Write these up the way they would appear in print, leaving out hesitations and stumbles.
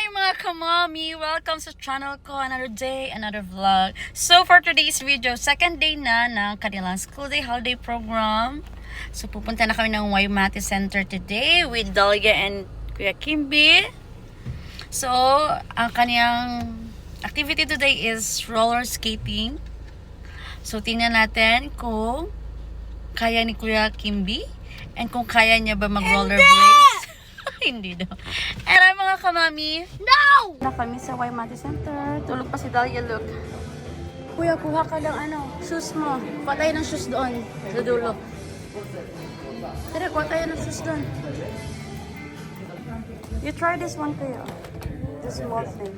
mga kamami! Welcome sa channel ko. Another day, another vlog. So for today's video, second day na ng kanilang school day holiday program. So pupunta na kami ng Waimate Center today with Dahlia and Kuya Kimby. So ang kaniyang activity today is roller skating. So tingnan natin kung kaya ni Kuya Kimby and kung kaya niya ba mag-rollerblades. Hindi daw. Era mga kamami. No! Na kami sa Waimate Center. Tulog pa si Dahlia, look. Kuya, kuha ka lang shoes mo. Kuha tayo ng shoes doon. Sa dulo. Tara, kuha tayo ng shoes doon. You try this one, kuya. This small thing.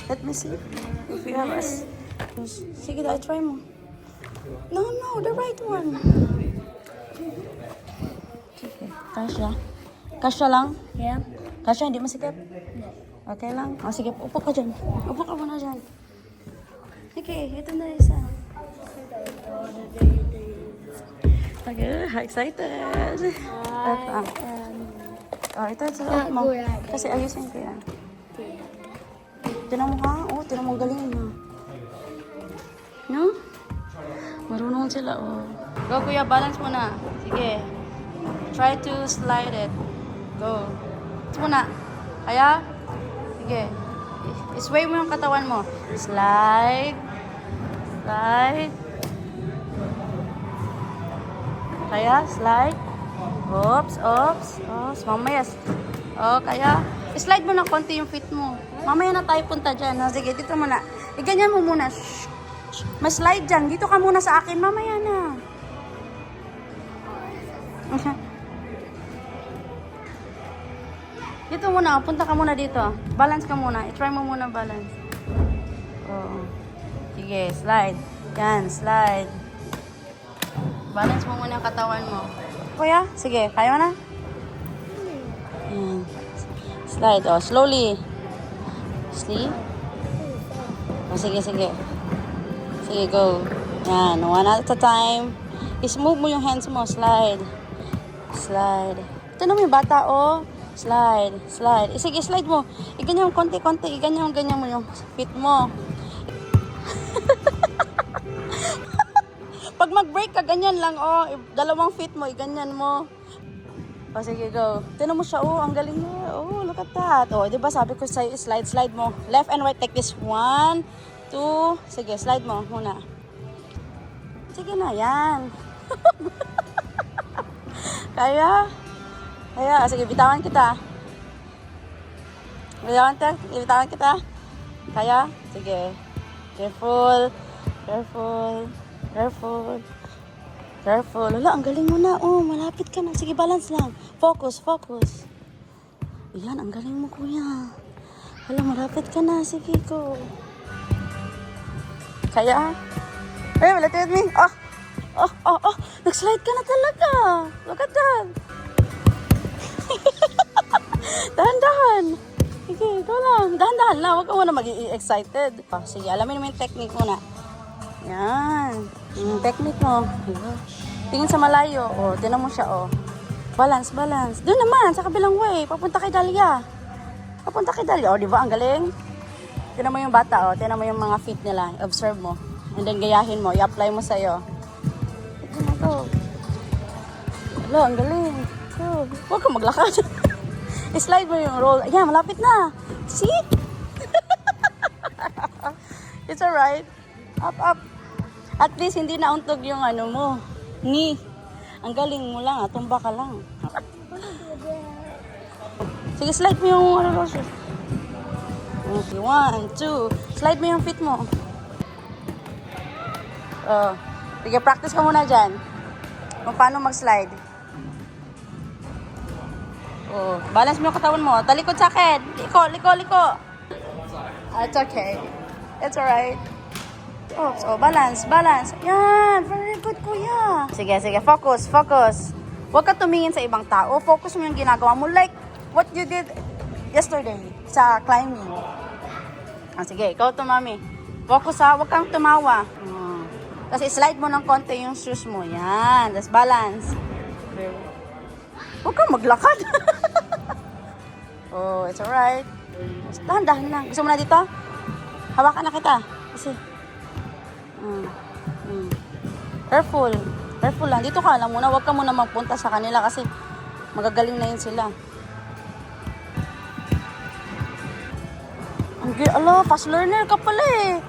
Let me see. If you have a... Sige, I try mo. No, the right one. Sige, kasha. Kasha lang? Yeah. Kasha, hindi masikip? Okay lang? O, sige, upo ka dyan. Upo ka muna dyan. Okay, ito na isa. Okay, excited. Ito sa loob mo. Kasi ayusin ko yan. Tinan mo ha? Oo, tinan mo galing na. No? Marunong sila, oh. Go, kuya, balance mo na. Sige. Try to slide it. Go. Muna. Kaya? Sige. Isway mo yung katawan mo. Slide. Slide. Kaya? Slide. Oops. Mamaya. Oh, kaya? Slide mo ng konti yung feet mo. Mamaya na tayo punta dyan. Sige, dito muna. Iganyan mo muna. Shh. May slide dyan. Dito ka muna sa akin. Mamaya na. Dito muna, punta ka muna dito. Balance ka muna. I-try mo muna balance. Oo. Sige, slide. Yan, slide. Balance mo muna ang katawan mo. Kuya, sige, kaya mo na? Yan. Slide, oh, slowly. See? Oh, sige. Sige, go. Yan, one at a time. Is-move mo yung hands mo. Slide. Slide. Ito naman yung bata, oh. Slide. Sige, slide mo. Iganyan mo konti-konti. Iganyan mo yung feet mo. Pag mag-break ka, ganyan lang, oh. Dalawang feet mo, iganyan mo. O, sige, go. Tinan mo siya, oh. Ang galing niya. Oh, look at that. Oh, diba sabi ko sa'yo, slide mo. Left and right, take this. 1, 2. Sige, slide mo muna. Sige na, yan. Kaya? Sige, bitawan kita. Bitawan kita. Kaya? Sige. Careful. Wala, ang galing mo na. Oh, malapit ka na. Sige, balance lang. Focus. Ayan, ang galing mo, kuya. Wala, malapit ka na. Sige, go. Kaya? Ay, wala tayo me. Oh. Nag-slide ka na talaga. Look at that. Dahan-dahan. Sige, ito lang. Dahan-dahan lang. Huwag ka muna mag-excited. Sige, alamin mo yung technique muna. Yan. Yung technique mo. Tingin sa malayo. O, tinan mo siya, o. Balance. Doon naman, sa kabilang way. Papunta kay Dahlia. O, di ba? Ang galing. Tinan mo yung bata, o. Tinan mo yung mga feet nila. Observe mo. And then, gayahin mo. I-apply mo sa'yo. Ito na to. Wala, ang galing. Huwag kang maglakad. I-slide mo yung roll. Ayan, malapit na. See? It's alright. Up. At least, hindi nauntog yung mo. Ang galing mo lang, tumba ka lang. Sige, slide mo yung roll. Okay, 1, 2. Slide mo yung feet mo. Sige, practice ka muna dyan. Kung paano mag-slide. Oh, balance mo yung katawan mo. Talikod sa akin. Liko. It's okay. It's alright. Oops. Oh, balance. Yan. Very good, kuya. Sige. Focus. Huwag ka tumingin sa ibang tao. Focus mo yung ginagawa mo. Like what you did yesterday sa climbing. Sige, ikaw to, mami. Focus ha. Huwag kang tumawa. Kasi slide mo ng konti yung shoes mo. Yan. That's balance. Huwag kang maglakad. Oh, it's alright. Dahan-dahan lang. Gusto mo na dito? Hawakan na kita. Kasi, careful. Careful lang. Dito ka lang muna. Huwag ka muna magpunta sa kanila kasi magagaling na yun sila. Ala, fast learner ka pala eh.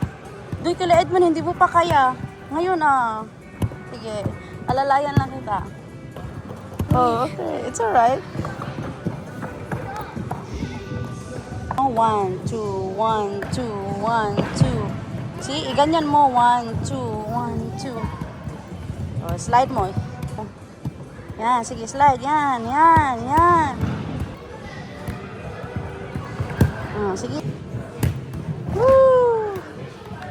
Doy kila Edmond, hindi mo pa kaya. Ngayon sige, alalayan lang kita. Oh, okay. It's alright. 1, 2, 1, 2, 1, 2. See, iganyan mo. 1, 2, 1, 2. Oh, slide mo. Yan, sige, slide. Yan. Sige. Woo!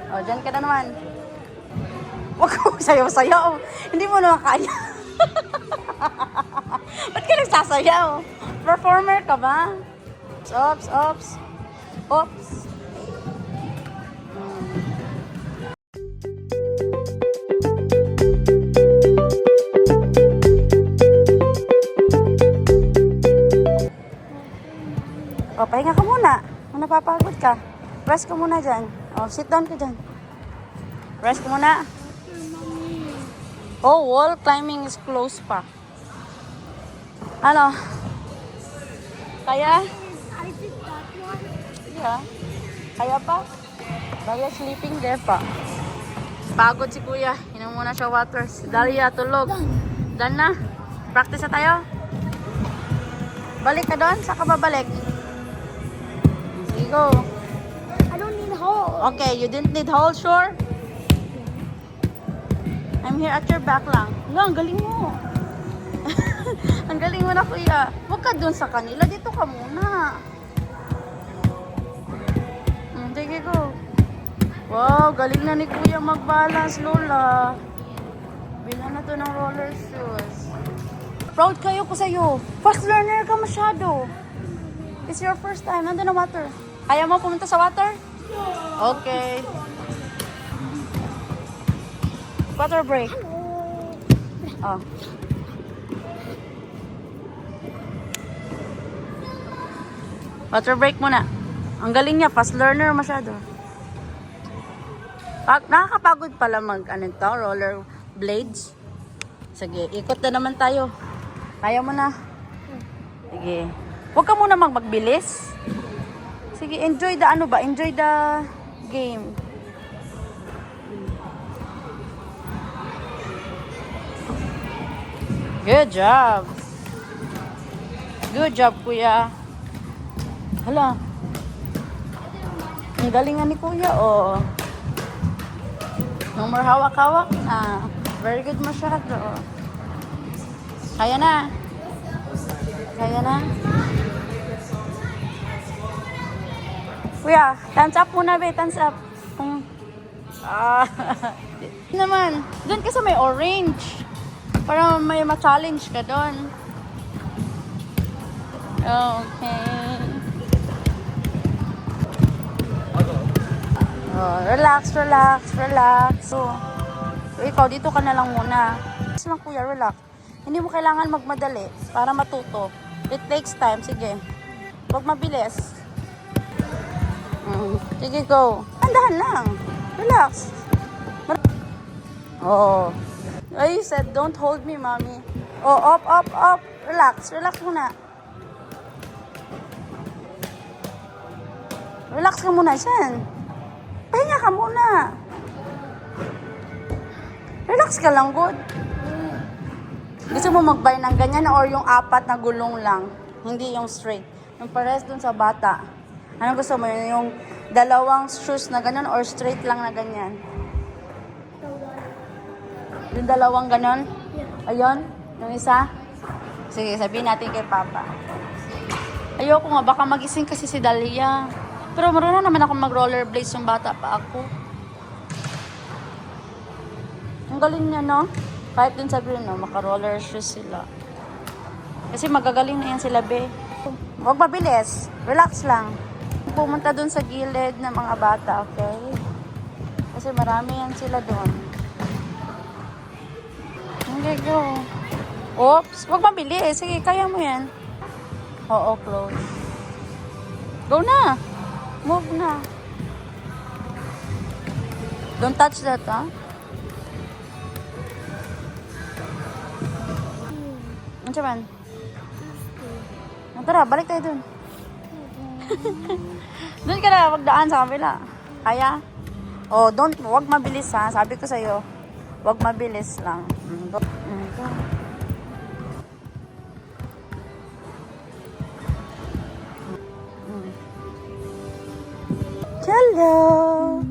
Oh, dyan ka na naman. Huwag ka sayaw-sayaw. Hindi mo naman kaya. Ba't ka nagsasayaw? Performer ka ba? Ops. O, pahinga ka muna. Kung napapagod ka, rest ka muna dyan. O, sit down ka dyan. Rest ka muna. Oh, wall climbing is close pa. Ano? Kaya? I did that one. Yeah. Kaya pa? Dahlia sleeping there pa. Pagod si kuya. Inom muna siya water. Si Dahlia tulog. Done na? Practice na tayo? Balik ka doon? Saan ka babalik? Sige, go. I don't need hole. Okay, you didn't need hold, sure? I'm here at your back lang. Ang galing mo. Ang galing mo na, kuya. Huwag ka dun sa kanila. Dito ka muna. Sige, go. Wow, galing na ni kuya mag-balance, Lola. Bilan na to ng roller shoes. Proud kayo ko sa'yo. Fast learner ka masyado. It's your first time. Nandun na water. Kaya mo pumunta sa water? Okay. Water break. Oh. Water break muna. Ang galing niya, fast learner masyado. Nakakapagod pala roller blades. Sige, ikot na naman tayo. Kaya mo na. Sige. Huwag ka muna magbilis. Sige, enjoy the game. Good job. Good job, kuya. Hala. Ang galing nga ni kuya, oh. No more hawak-hawak na. Very good masyado, oh. Kaya na. Kuya, thumbs up muna, be. Thumbs up. Naman. Doon ka sa may orange. Para may ma-challenge ka doon. Okay. Oh, relax. So, ikaw, dito ka na lang muna. Relax lang, kuya, relax. Hindi mo kailangan magmadali para matuto. It takes time. Sige. Huwag mabilis. Sige, go. Andahan lang. Relax. Oh. I said, don't hold me, mommy. Oh, up. Relax muna. Relax ka muna dyan. Pahinga ka muna. Relax ka lang, good. Gusto mo mag-buy ng ganyan or yung 4 na gulong lang? Hindi yung straight. Yung pares dun sa bata. Ano gusto mo? Yung 2 shoes na ganyan or straight lang na ganyan? Yung 2 ganon? Ayun? Yung isa? Sige, sabihin natin kay Papa. Ayoko nga, baka magising kasi si Dahlia. Pero marunong naman ako mag-rollerblades yung bata pa ako. Ang galing niya, no? Kahit dun sa green, no? Maka-roller shoes sila. Kasi magagaling na yan sila, be. Huwag mabilis. Relax lang. Pumunta dun sa gilid ng mga bata, okay? Kasi marami yan sila dun. Okay, go. Oops. Huwag mabilis. Sige, kaya mo yan. Oo, close. Go na. Move na. Don't touch that, ha? Ano siya man? Tara, balik tayo dun. Dun ka na, magdaan sa kabila. Kaya? Oh, wag mabilis ha. Sabi ko sa'yo, wag mabilis lang. Go. Go. Hello!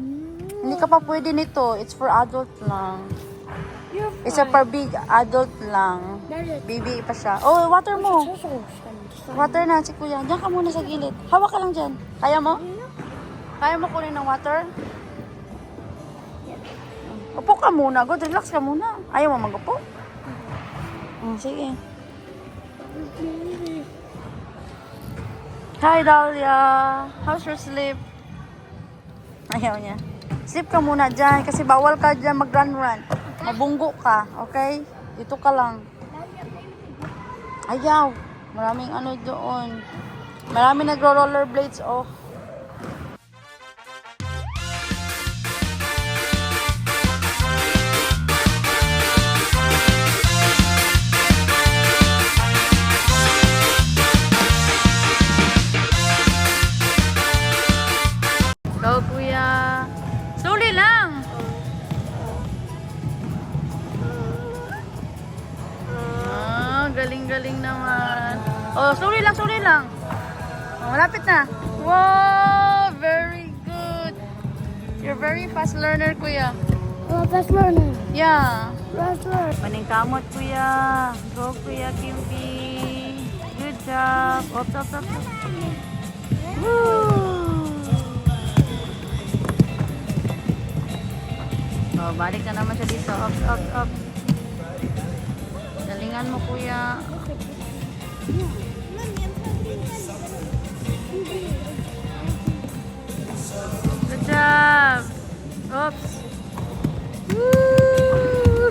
Hindi ka pa pwede nito. It's for adult lang. You're It's a for big adult lang. Baby pa siya. Oh, water mo. Water na si kuya. Diyan ka muna sa gilid. Hawak ka lang dyan. Kaya mo? Kaya mo kunin ng water? Upo ka muna. Good, relax ka muna. Ayaw mo mag-upo? Sige. Hi, Dahlia. How's your sleep? Ayaw niya. Sleep ka muna dyan kasi bawal ka dyan mag-run-run. Mabunggo ka, okay? Dito ka lang. Ayaw. Maraming ano doon. Maraming nagro-rollerblades, oh. Go, kuya. Slowly lang. Galing-galing naman. Oh, slowly lang, slowly lang. Oh, malapit na. Wow, very good. You're very fast learner, kuya. Oh, fast learner. Yeah. Fast learner. Paningkamot, kuya. Go, kuya Kimby. Good job. Up, up, up, up. Woo! Oh, balik na naman siya dito. Up, up, up. Galingan mo, kuya. Good job. Oops. Woo!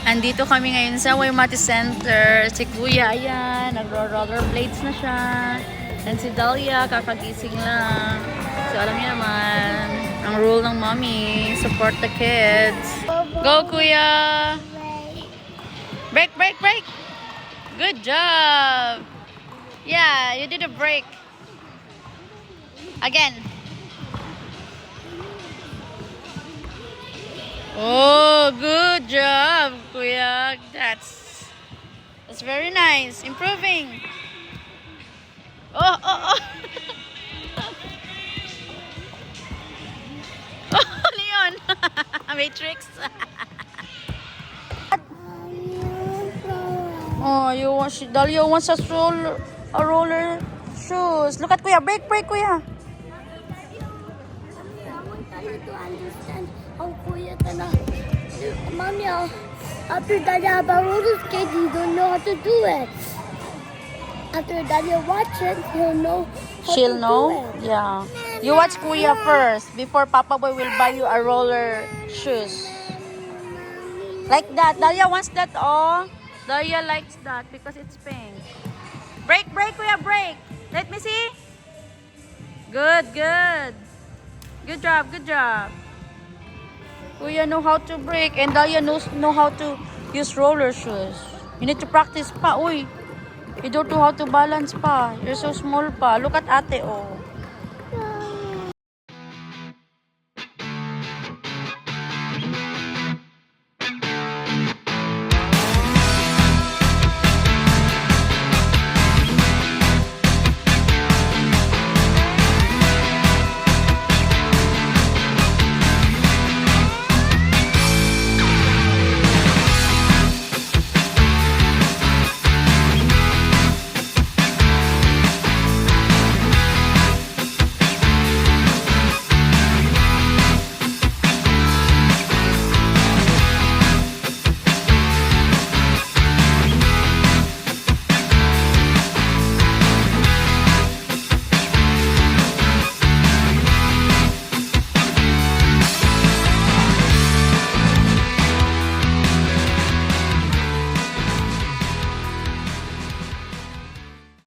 Andito kami ngayon sa Waimate Center. Si kuya, ayan. Nagro-rollerblades na siya. And si Dahlia, kakagising lang. So, alam niyo naman, ang rule ng mommy, support the kids. Go, kuya! Break, break, break! Good job! Yeah, you did a break. Again. Oh, good job, kuya. That's very nice. Improving. Oh, oh, oh. Oh, Leon. Matrix. Oh, Dahlia wants a roller shoes. Look at kuya. Break, break, kuya. I want you to understand how Kuya Tana. Mommy, after Dahlia have a roller skate, you don't know how to do it. After Dahlia watch it, he'll know how She'll to know? do it. Yeah. You watch kuya first before Papa Boy will buy you a roller shoes. Like that. Dahlia wants that, oh. Dahlia likes that because it's pink. Break, break, kuya, break. Let me see. Good, good. Good job, good job. Kuya know how to break and Dahlia know how to use roller shoes. You need to practice pa, uy. You don't know how to balance pa. You're so small pa. Look at ate, oh.